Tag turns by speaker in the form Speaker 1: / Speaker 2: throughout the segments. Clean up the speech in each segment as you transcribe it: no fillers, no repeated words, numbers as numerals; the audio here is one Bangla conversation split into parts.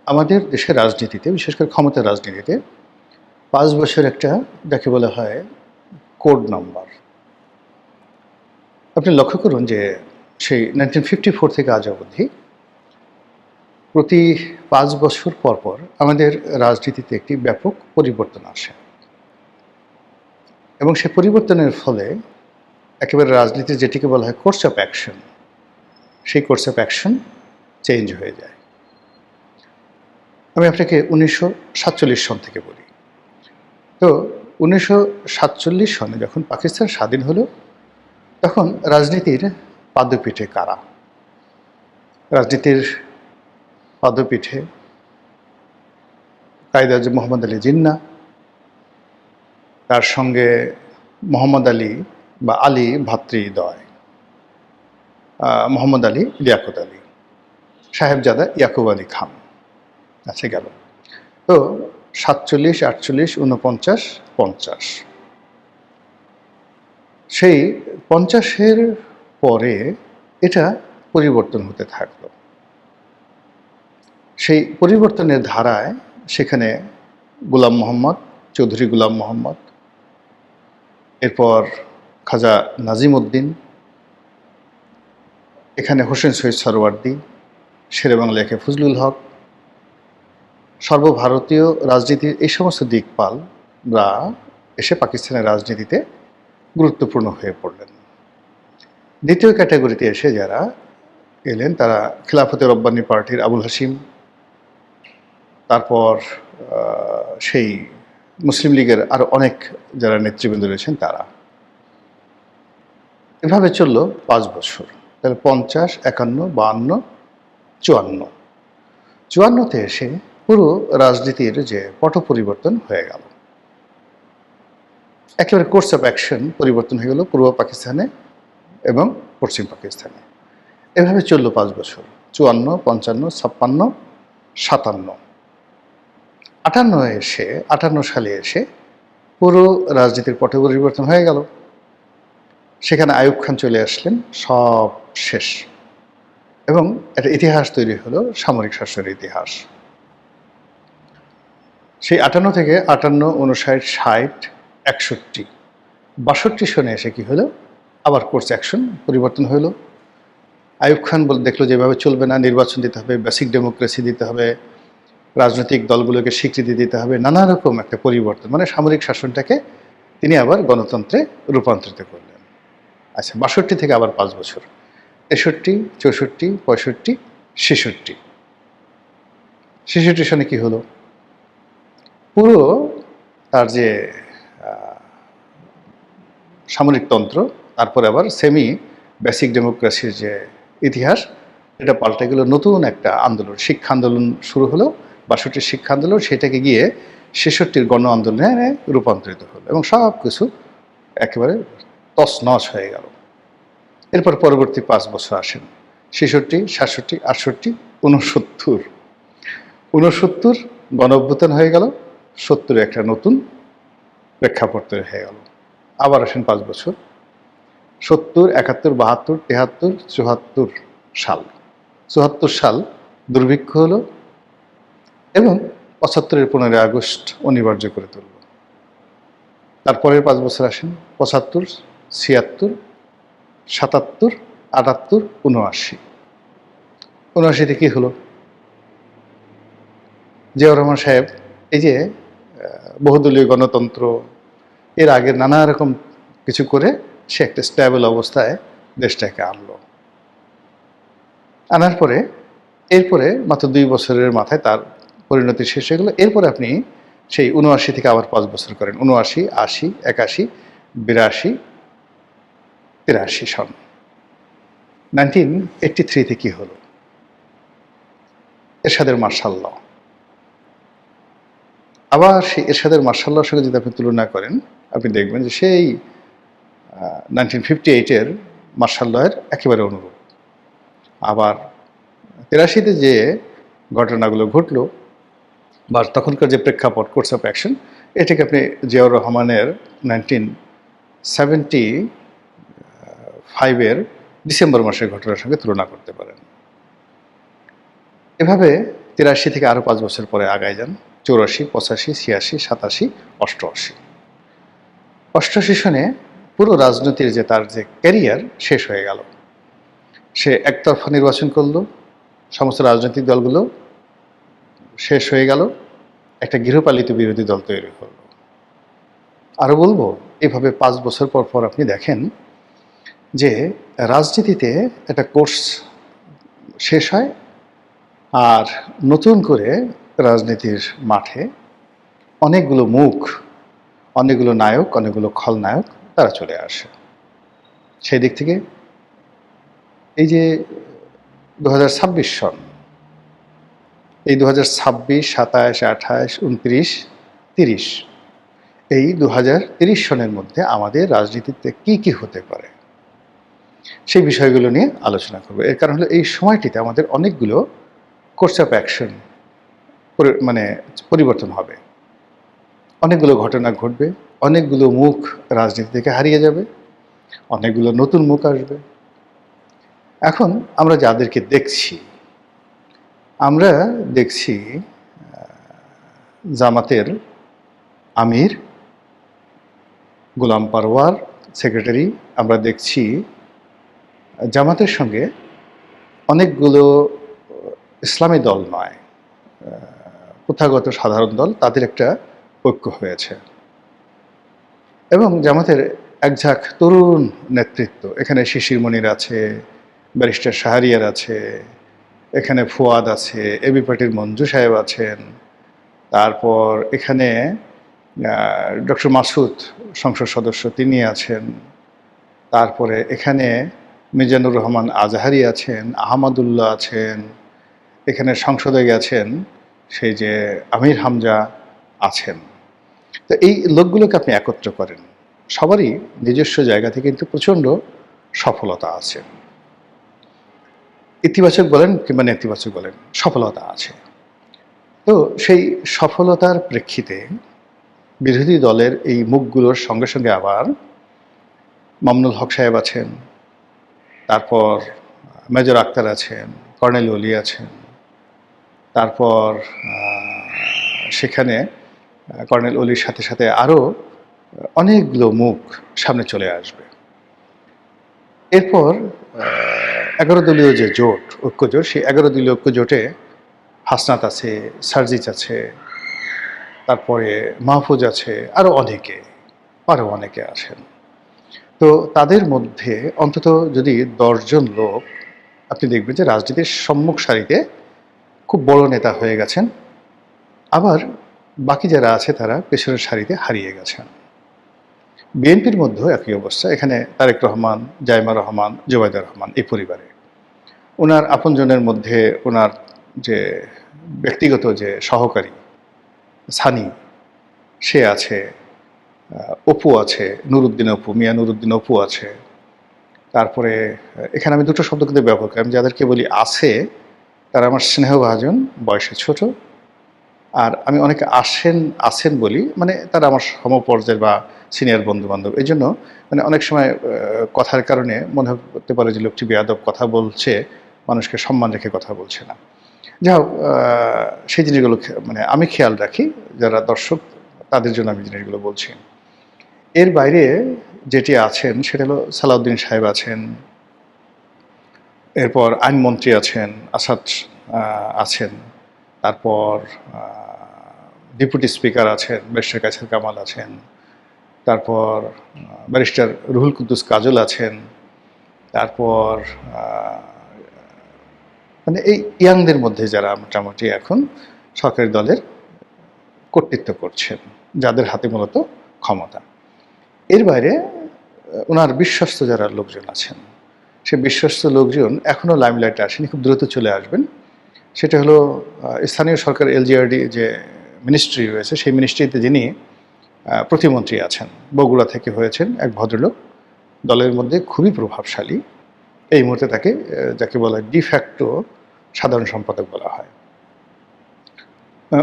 Speaker 1: আমাদের দেশের রাজনীতিতে, বিশেষ করে ক্ষমতার রাজনীতিতে ৫ বছর একটা যাকে বলা হয় কোড নাম্বার। আপনি লক্ষ্য করুন যে সেই 1954 থেকে আজ অবধি প্রতি ৫ বছর পর পর আমাদের রাজনীতিতে একটি ব্যাপক পরিবর্তন আসে এবং সেই পরিবর্তনের ফলে একেবারে রাজনীতির যেটিকে বলা হয় কোর্স অফ অ্যাকশন, সেই কোর্স অফ অ্যাকশন চেঞ্জ হয়ে যায়। আমি আপনাকে 1947 সন থেকে বলি। তো 1947 সনে যখন পাকিস্তান স্বাধীন হলো, তখন রাজনীতির পাদপীঠে কারা? রাজনীতির পাদপীঠে কায়েদ আজম মোহাম্মদ আলী জিন্নাহ, তার সঙ্গে মোহাম্মদ আলী বা আলী ভ্রাতৃদ্বয়, মোহাম্মদ আলী, লিয়াকত আলী, সাহেবজাদা ইয়াকুব আলী খান। আছে গেল। তো 47, 48, 49, 50। সেই 50-এর পরে এটা পরিবর্তন হতে থাকলো। সেই পরিবর্তনের ধারায় সেখানে গোলাম মোহাম্মদ, চৌধুরী গোলাম মোহাম্মদ, এরপর খাজা নাজিম উদ্দিন, এখানে হোসেন শহীদ সরওয়ার্দী, শেরেবাংলা একে ফজলুল হক, সর্বভারতীয় রাজনীতির এই সমস্ত দিকপালরা এসে পাকিস্তানের রাজনীতিতে গুরুত্বপূর্ণ হয়ে পড়লেন। দ্বিতীয় ক্যাটাগরিতে এসে যারা এলেন তারা খিলাফতে রব্বানী পার্টির আবুল হাসিম, তারপর সেই মুসলিম লীগের আরও অনেক যারা নেতৃবৃন্দ রয়েছেন তারা। এভাবে চলল ৫ বছর। তাহলে 50, 51, 52, 54। 54-তে এসে পুরো রাজনীতির যে পট পরিবর্তন হয়ে গেল, একেবারে কোর্স অফ অ্যাকশন পরিবর্তন হয়ে গেল পূর্ব পাকিস্তানে এবং পশ্চিম পাকিস্তানে। এভাবে চলল ৫ বছর। 54, 55, 56, 57। 58 সালে এসে পুরো রাজনীতির পট পরিবর্তন হয়ে গেল। সেখানে আইয়ুব খান চলে আসলেন, সব শেষ। এবং একটা ইতিহাস তৈরি হলো, সামরিক শাসনের ইতিহাস। সেই 58 থেকে 58, 59, 60, 61, 62 সনে এসে কি হলো, আবার কোর্স অ্যাকশন পরিবর্তন হলো। আইয়ুব খান দেখলো যেভাবে চলবে না, নির্বাচন দিতে হবে, বেসিক ডেমোক্রেসি দিতে হবে, রাজনৈতিক দলগুলোকে স্বীকৃতি দিতে হবে, নানা রকম একটা পরিবর্তন, মানে সামরিক শাসনটাকে তিনি আবার গণতন্ত্রে রূপান্তরিত করলেন। আচ্ছা, 62 থেকে আবার 5 বছর, 63, 64, 65, 66। 66 সনে কি হলো, পুরো তার যে সামরিকতন্ত্র, তারপরে আবার সেমি বেসিক ডেমোক্রেসির যে ইতিহাস, এটা পাল্টে গেল। নতুন একটা আন্দোলন, শিক্ষা আন্দোলন শুরু হলো। 62 শিক্ষা আন্দোলন, সেটাকে গিয়ে 66 গণ আন্দোলনে রূপান্তরিত হলো এবং সব কিছু একেবারে তছনছ হয়ে গেল। এরপর পরবর্তী 5 বছর আসেন 66, 67, 68, 69। 69 গণ অভ্যুত্থান হয়ে গেল। 70 একটা নতুন প্রেক্ষাপট তৈরি হয়ে গেল। আবার আসেন 5 বছর, 70, 71, 72, 73, 74 সাল। 74 সাল দুর্ভিক্ষ হলো এবং 75-এর 15 আগস্ট অনিবার্য করে তুলল। তারপরের 5 বছর আসেন 75, 76, 77, 78, 79। 79-তে কী হলো, জিয়াউর রহমান সাহেব এই যে বহুদলীয় গণতন্ত্র, এর আগে নানা রকম কিছু করে সে একটা স্ট্যাবল অবস্থায় দেশটাকে আনলো। আনার পরে এরপরে মাত্র 2 বছরের মাথায় তার পরিণতি শেষ হয়ে গেল। এরপরে আপনি সেই 79 থেকে আবার 5 বছর করেন, 79, 80, 81, 82, 83 সন। 1983-তে কী হলো, এরশাদের মার্শাল ল। আবার সেই এরশাদের মার্শাল লর সঙ্গে যদি আপনি তুলনা করেন, আপনি দেখবেন যে সেই 1958-এর মার্শাল লয়ের একেবারে অনুরূপ। আবার 83-তে যে ঘটনাগুলো ঘটলো বা তখনকার যে প্রেক্ষাপট, কোর্স অফ অ্যাকশন, এটাকে আপনি জিয়াউর রহমানের 1975-এর ডিসেম্বর মাসের ঘটনার সঙ্গে তুলনা করতে পারেন। এভাবে 83 থেকে আরও 5 বছর পরে আগায় যান, 84, 85, 86, 87, 88। 88 সনে পুরো রাজনীতির যে তার যে ক্যারিয়ার শেষ হয়ে গেল। সে একতরফা নির্বাচন করলো, সমস্ত রাজনৈতিক দলগুলো শেষ হয়ে গেল, একটা গৃহপালিত বিরোধী দল তৈরি করলো। আরও বলবো, এভাবে 5 বছর পর পর আপনি দেখেন যে রাজনীতিতে একটা কোর্স শেষ হয়, আর নতুন করে রাজনীতির মাঠে অনেকগুলো মুখ, অনেকগুলো নায়ক, অনেকগুলো খলনায়ক তারা চলে আসে। সেই দিক থেকে এই যে 2026 সন, এই 2026, 27, 28, 29, 30, এই 2030 সনের মধ্যে আমাদের রাজনীতিতে কি কি হতে পারে সেই বিষয়গুলো নিয়ে আলোচনা করব। এর কারণ হলো এই সময়টিতে আমাদের অনেকগুলো কোর্স অফ অ্যাকশন মানে পরিবর্তন হবে, অনেকগুলো ঘটনা ঘটবে, অনেকগুলো মুখ রাজনীতি থেকে হারিয়ে যাবে, অনেকগুলো নতুন মুখ আসবে। এখন আমরা যাদেরকে দেখছি, আমরা দেখছি জামাতের আমির গোলাম পারওয়ার সেক্রেটারি, আমরা দেখছি জামাতের সঙ্গে অনেকগুলো ইসলামী দল নয়, প্রথাগত সাধারণ দল, তাদের একটা ঐক্য হয়েছে। এবং জামাতের একঝাঁক তরুণ নেতৃত্ব, এখানে শিশির মনির আছে, ব্যারিস্টার শাহরিয়ার আছে, এখানে ফুয়াদ আছে, এবি পার্টির মঞ্জু সাহেব আছেন, তারপর এখানে ডক্টর মাসুদ সংসদ সদস্য তিনি আছেন, তারপরে এখানে মিজানুর রহমান আজহারি আছেন, আহমদুল্লাহ আছেন, এখানে সংসদে গেছেন সেই যে আমির হামজা আছেন। তো এই লোকগুলোকে আপনি একত্র করেন, সবারই নিজস্ব জায়গা থেকে কিন্তু প্রচণ্ড সফলতা আছে, ইতিবাচক বলেন কিংবা নেতিবাচক বলেন, সফলতা আছে। তো সেই সফলতার প্রেক্ষিতে বিরোধী দলের এই মুখগুলোর সঙ্গে সঙ্গে আবার মামুনুল হক সাহেব আছেন, তারপর মেজর আক্তার আছেন, কর্নেল ওলি আছেন, তারপর সেখানে কর্নেল ওলির সাথে সাথে আরও অনেকগুলো মুখ সামনে চলে আসবে। এরপর 11 দলীয় যে জোট, ঐক্যজোট, সেই 11 দলীয় ঐক্যজোটে হাসনাত আছে, সার্জিস আছে, তারপরে মাহফুজ আছে, আরও অনেকে আছেন। তো তাদের মধ্যে অন্তত যদি 10 জন লোক আপনি দেখবেন যে রাজনীতির সম্মুখ সারিতে খুব বড় নেতা হয়ে গেছেন, আবার বাকি যারা আছে তারা পেছনের সারিতে হারিয়ে গেছেন। বিএনপির মধ্যেও একই অবস্থা, এখানে তারেক রহমান, জাইমা রহমান, জোবায়দা রহমান, এই পরিবারে ওনার আপনজনের মধ্যে ওনার যে ব্যক্তিগত যে সহকারী সানি, সে আছে, অপু আছে, নুরুদ্দিন অপু, মিয়া নুরুদ্দিন অপু আছে। তারপরে এখানে আমি দুটো শব্দ কিন্তু ব্যবহার করি, আমি যাদেরকে বলি আছে তারা আমার স্নেহভাজন, বয়সে ছোট, আর আমি অনেকে আছেন বলি, মানে তারা আমার সমপর্যায়ের বা সিনিয়র বন্ধু বান্ধব। এই জন্য মানে অনেক সময় কথার কারণে মনে হতে পারে যে লোকটি বেয়াদব কথা বলছে, মানুষকে সম্মান রেখে কথা বলছে না। যাই হোক, সেই জিনিসগুলো মানে আমি খেয়াল রাখি, যারা দর্শক তাদের জন্য আমি জিনিসগুলো বলছি। এর বাইরে যেটি আছেন সেটা হলো সালাউদ্দিন সাহেব আছেন, এরপর আইনমন্ত্রী আছেন, আসাদ আছেন, তারপর ডেপুটি স্পিকার আছেন, ব্যারিস্টার কায়সার কামাল আছেন, তারপর ব্যারিস্টার রুহুল কুদ্দুস কাজল আছেন, তারপর মানে এই ইয়াংদের মধ্যে যারা মোটামুটি এখন সরকারি দলের কর্তৃত্ব করছেন, যাদের হাতে মূলত ক্ষমতা। এর বাইরে ওনার বিশ্বস্ত যারা লোকজন আছেন, সে বিশ্বস্ত লোকজন এখনও লাইমলাইটে আসেনি, খুব দ্রুত চলে আসবেন। সেটা হলো স্থানীয় সরকার এলজিআরডি যে মিনিস্ট্রি রয়েছে, সেই মিনিস্ট্রিতে যিনি প্রতিমন্ত্রী আছেন, বগুড়া থেকে হয়েছেন এক ভদ্রলোক, দলের মধ্যে খুবই প্রভাবশালী। এই মুহূর্তে তাকে যাকে বলা হয় ডিফ্যাক্টো সাধারণ সম্পাদক বলা হয়,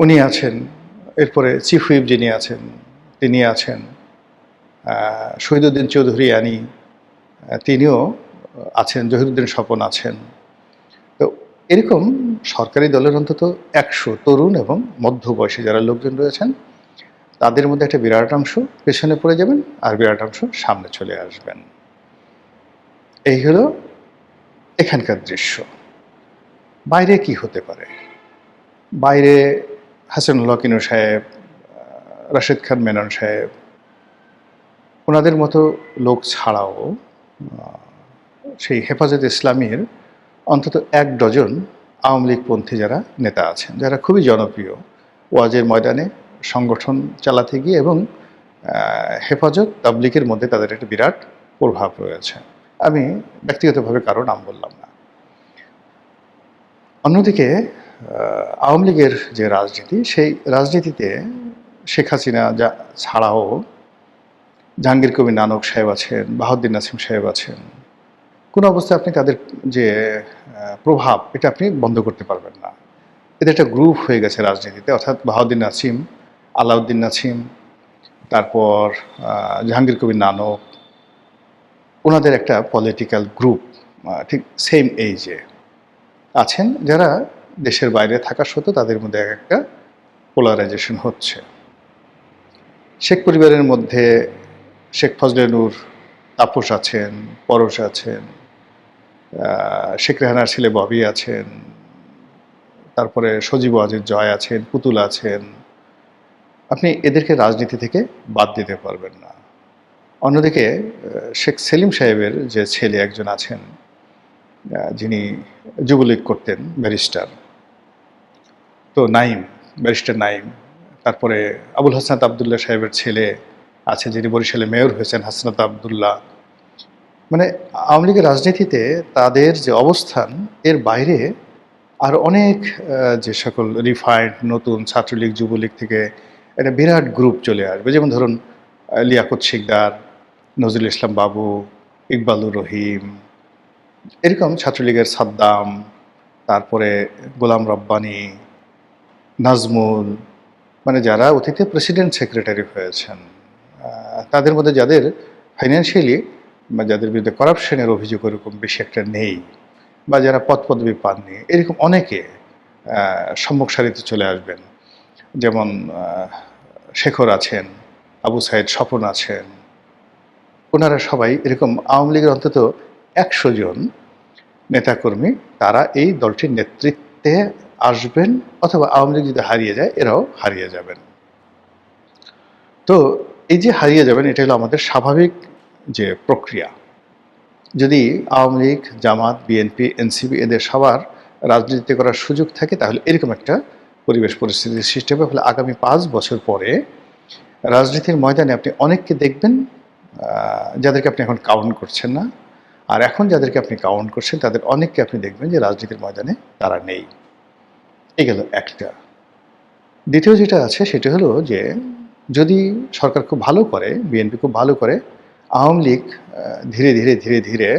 Speaker 1: উনি আছেন। এরপরে চিফ হুইপ যিনি আছেন তিনি আছেন, শহীদুদ্দিন চৌধুরী আনি তিনিও আছেন, জহিরুদ্দিন স্বপন আছেন। তো এরকম সরকারি দলের অন্তত 100 তরুণ এবং মধ্যবয়সী যারা লোকজন রয়েছেন তাদের মধ্যে একটা বিরাট অংশ পেছনে পড়ে যাবেন আর বিরাট অংশ সামনে চলে আসবেন। এই হলো এখানকার দৃশ্য। বাইরে কি হতে পারে? বাইরে হাসানুল হক ইনু সাহেব, রাশেদ খান মেনন সাহেব, ওনাদের মতো লোক ছাড়াও সেই হেফাজতে ইসলামীর অন্তত 1 ডজন আওয়ামী লীগপন্থী যারা নেতা আছেন, যারা খুবই জনপ্রিয় ওয়াজের ময়দানে সংগঠন চালাতে গিয়ে, এবং হেফাজত তাবলিগের মধ্যে তাদের একটা বিরাট প্রভাব রয়েছে। আমি ব্যক্তিগতভাবে কারো নাম বললাম না। অন্যদিকে আওয়ামী লীগের যে রাজনীতি, সেই রাজনীতিতে শেখ হাসিনা যা ছাড়াও জাহাঙ্গীর কবির নানক সাহেব আছেন, বাহাউদ্দিন নাসিম সাহেব আছেন। কোনো অবস্থায় আপনি তাদের যে প্রভাব, এটা আপনি বন্ধ করতে পারবেন না। এদের একটা গ্রুপ হয়ে গেছে রাজনীতিতে, অর্থাৎ বাহাউদ্দিন নাসিম, আলাউদ্দিন নাসিম, তারপর জাহাঙ্গীর কবির নানক, ওনাদের একটা পলিটিক্যাল গ্রুপ ঠিক সেম এইজে আছেন, যারা দেশের বাইরে থাকা সত্ত্বেও তাদের মধ্যে একটা পোলারাইজেশন হচ্ছে। শেখ পরিবারের মধ্যে শেখ ফজলে নূর তাপস আছেন, পরশ আছেন, শেখ রেহানার ছেলে ববি আছেন, তারপরে সজীব ওয়াজেদ জয় আছেন, পুতুল আছেন। আপনি এদেরকে রাজনীতি থেকে বাদ দিতে পারবেন না। অন্যদিকে শেখ সেলিম সাহেবের যে ছেলে একজন আছেন, যিনি যুবলীগ করতেন, ব্যারিস্টার, তো নাইম, ব্যারিস্টার নাইম। তারপরে আবুল হাসনাত আবদুল্লাহ সাহেবের ছেলে আছে, যিনি বরিশালে মেয়র হয়েছেন, হাসনাত আবদুল্লাহ। মানে আওয়ামী লীগের রাজনীতিতে তাদের যে অবস্থান, এর বাইরে আর অনেক যে সকল রিফাইন্ড নতুন ছাত্রলীগ যুবলীগ থেকে একটা বিরাট গ্রুপ চলে আসবে। যেমন ধরুন লিয়াকত শিকদার, নজরুল ইসলাম বাবু, ইকবালুর রহিম, এরকম ছাত্রলীগের সাদ্দাম, তারপরে গোলাম রব্বানী, নাজমুল, মানে যারা অতীতে প্রেসিডেন্ট সেক্রেটারি হয়েছেন, তাদের মধ্যে যাদের ফাইন্যান্সিয়ালি বা যাদের বিরুদ্ধে করাপশনের অভিযোগ এরকম বেশি একটা নেই, বা যারা পদ পদবি পাননি, এরকম অনেকে সম্মুখ সারিতে চলে আসবেন। যেমন শেখর আছেন, আবু সাইদ স্বপন আছেন। ওনারা সবাই এরকম আওয়ামী লীগের অন্তত 100 জন নেতাকর্মী, তারা এই দলটির নেতৃত্বে আসবেন, অথবা আওয়ামী লীগ যদি হারিয়ে যায় এরাও হারিয়ে যাবেন। তো এই যে হারিয়ে যাবেন, এটা হলো আমাদের স্বাভাবিক যে প্রক্রিয়া। যদি আওয়ামী লীগ, জামাত, বিএনপি, এনসিপি এদের সবার রাজনীতি করার সুযোগ থাকে, তাহলে এরকম একটা পরিবেশ পরিস্থিতির সৃষ্টি হবে। ফলে আগামী 5 বছর পরে রাজনীতির ময়দানে আপনি অনেককে দেখবেন যাদেরকে আপনি এখন কাউন্ট করছেন না, আর এখন যাদেরকে আপনি কাউন্ট করছেন তাদের অনেককে আপনি দেখবেন যে রাজনীতির ময়দানে তারা নেই। এই গেল একটা। দ্বিতীয় যেটা আছে সেটা হলো যে, যদি সরকার খুব ভালো করে, বিএনপি খুব ভালো করে, আওয়ামী লীগ ধীরে ধীরে ধীরে ধীরে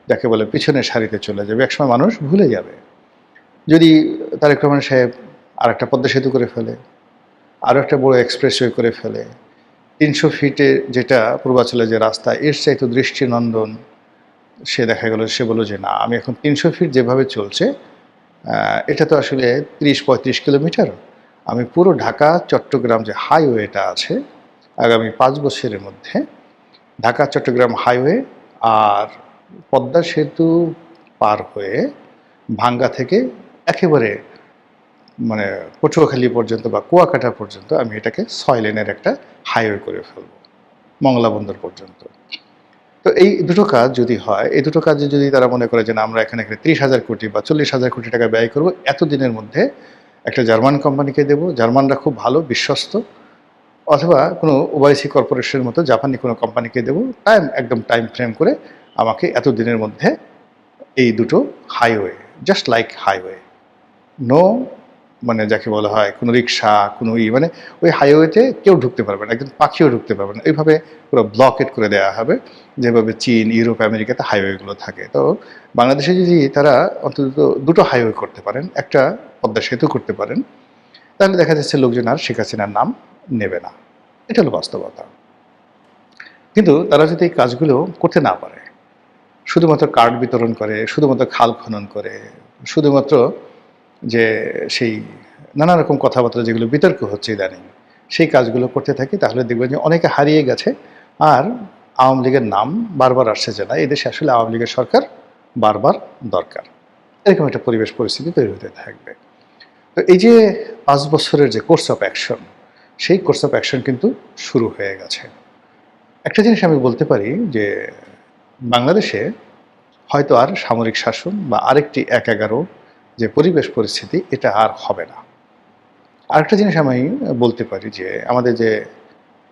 Speaker 1: যাকে বলে পিছনের সারিতে চলে যাবে, একসময় মানুষ ভুলে যাবে। যদি তারেক রহমান সাহেব আর একটা পদ্মা সেতু করে ফেলে, আরও একটা বড় এক্সপ্রেসওয়ে করে ফেলে, 300 ফিটে যেটা পূর্বাঞ্চলে যে রাস্তা, এর চাইতে দৃষ্টিনন্দন, সে দেখা গেল সে বলল যে না, আমি এখন 300 ফিট যেভাবে চলছে এটা তো আসলে 30-35 কিলোমিটার, আমি পুরো ঢাকা চট্টগ্রাম যে হাইওয়েটা আছে, আগামী 5 বছরের মধ্যে ঢাকা চট্টগ্রাম হাইওয়ে আর পদ্মা সেতু পার হয়ে ভাঙ্গা থেকে একেবারে মানে পটুয়াখালী পর্যন্ত বা কুয়াকাটা পর্যন্ত আমি এটাকে 6 লেনের একটা হাইওয়ে করে ফেলব, মংলা বন্দর পর্যন্ত। তো এই দুটো কাজ যদি হয়, এই দুটো কাজে যদি তারা মনে করে যে না, আমরা এখানে 30,000 কোটি বা 40,000 কোটি টাকা ব্যয় করব, এতদিনের মধ্যে একটা জার্মান কোম্পানিকে দেব, জার্মানরা খুব ভালো বিশ্বস্ত, অথবা কোনো ওআইসি কর্পোরেশনের মতো জাপানি কোনো কোম্পানিকে দেব, একদম টাইম ফ্রেম করে আমাকে এতদিনের মধ্যে এই দুটো highway, just like highway, no মানে যাকে বলা হয় কোনো রিক্সা, কোনো মানে ওই হাইওয়েতে কেউ ঢুকতে পারবে না, একদম পাখিও ঢুকতে পারবে না, এইভাবে পুরো ব্লকেট করে দেওয়া হবে, যেভাবে চীন, ইউরোপ, আমেরিকাতে হাইওয়েগুলো থাকে। তো বাংলাদেশে যদি তারা অন্তত দুটো হাইওয়ে করতে পারেন, একটা পদ্মা সেতু করতে পারেন, তাহলে দেখা যাচ্ছে লোকজন আর শেখ হাসিনার নাম নেবে না। এটা হলো বাস্তবতা। কিন্তু তারা যদি এই কাজগুলো করতে না পারে, শুধুমাত্র কার্ড বিতরণ করে, শুধুমাত্র খাল খনন করে, শুধুমাত্র যে সেই নানা রকম কথাবার্তা যেগুলো বিতর্ক হচ্ছে ইদানিং, সেই কাজগুলো করতে থাকি, তাহলে দেখবেন যে অনেকে হারিয়ে গেছে। আর আওয়ামী লীগের নাম বারবার আসছে যে না, এদেশে আসলে আওয়ামী লীগের সরকার বারবার দরকার। এরকম একটা পরিবেশ পরিস্থিতি তৈরি হতে থাকবে। তো এই যে ৫ বছরের যে কোর্স অফ অ্যাকশন, সেই কোর্স অফ অ্যাকশন কিন্তু শুরু হয়ে গেছে। একটা জিনিস আমি বলতে পারি যে বাংলাদেশে হয়তো আর সামরিক শাসন বা আরেকটি ১/১১ যে পরিবেশ পরিস্থিতি, এটা আর হবে না। আরেকটা জিনিস আমি বলতে পারি যে আমাদের যে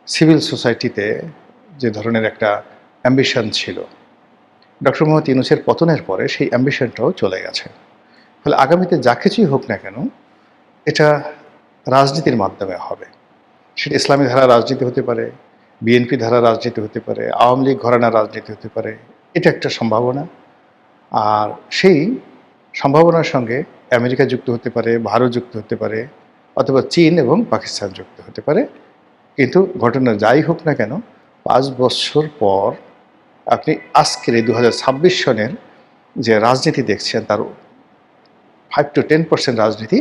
Speaker 1: সিভিল সোসাইটিতে যে ধরনের একটা অ্যাম্বিশন ছিল, ডক্টর মোহাম্মদ ইউনূসের পতনের পরে সেই অ্যাম্বিশনটাও চলে গেছে। ফলে আগামীতে যা কিছুই হোক না কেন, এটা রাজনীতির মাধ্যমে হবে। সেটা ইসলামী ধারা রাজনীতি হতে পারে, বিএনপি ধারা রাজনীতি হতে পারে, আওয়ামী লীগ ঘরানা রাজনীতি হতে পারে। এটা একটা সম্ভাবনা। আর সেই সম্ভাবনার সঙ্গে আমেরিকা যুক্ত হতে পারে, ভারত যুক্ত হতে পারে, অথবা চীন এবং পাকিস্তান যুক্ত হতে পারে। কিন্তু ঘটনা যাই হোক না কেন, ৫ বছর পর আপনি আজকের এই ২০২৬ সনের যে রাজনীতি দেখছেন, তার 5 to 10% রাজনীতি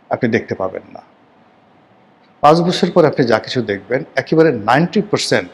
Speaker 1: আপনি দেখতে পাবেন না। ৫ বছর পর আপনি যা কিছু দেখবেন, একেবারে 90%